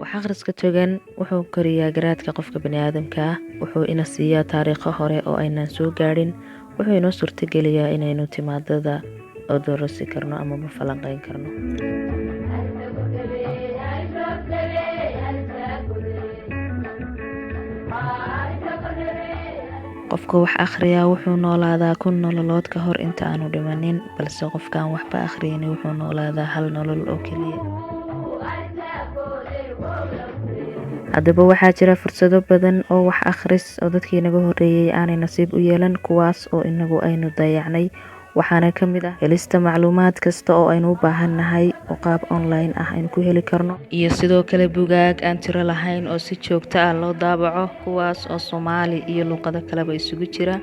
Wax akhriska togan wuxuu koriyaa garaadka qofka bani'aadamka ah, wuxuu ina siiyaa taariikho hore oo aynaan soo gaadhin, wuxuu inoo suurtageliyaa inaynu timaadada odorosi karno amaba falanqayn karno. Qofka wax akhriyaa wuxuu noolaadaa kun nololood ka hor inta aanu dhimanin, balse qofkaan waxba akhriyayni wuxuu noolaadaa hal nolol oo keliya. Haddaba waxaa jira fursado badan oo wax akhris oo dadkii naga horreeyay aanay nasiib u yeelan, kuwaas oo inagu aynu dayacnay. Waxaana ka mid ah helista macluumaad kasta oo aynu u baahannahay oo qaab online ah aynu ku heli karno, iyo sidoo kale buugaag aan tiro lahayn oo si joogto ah loo daabaco, kuwaas oo Soomaali iyo luqado kaleba isugu jira.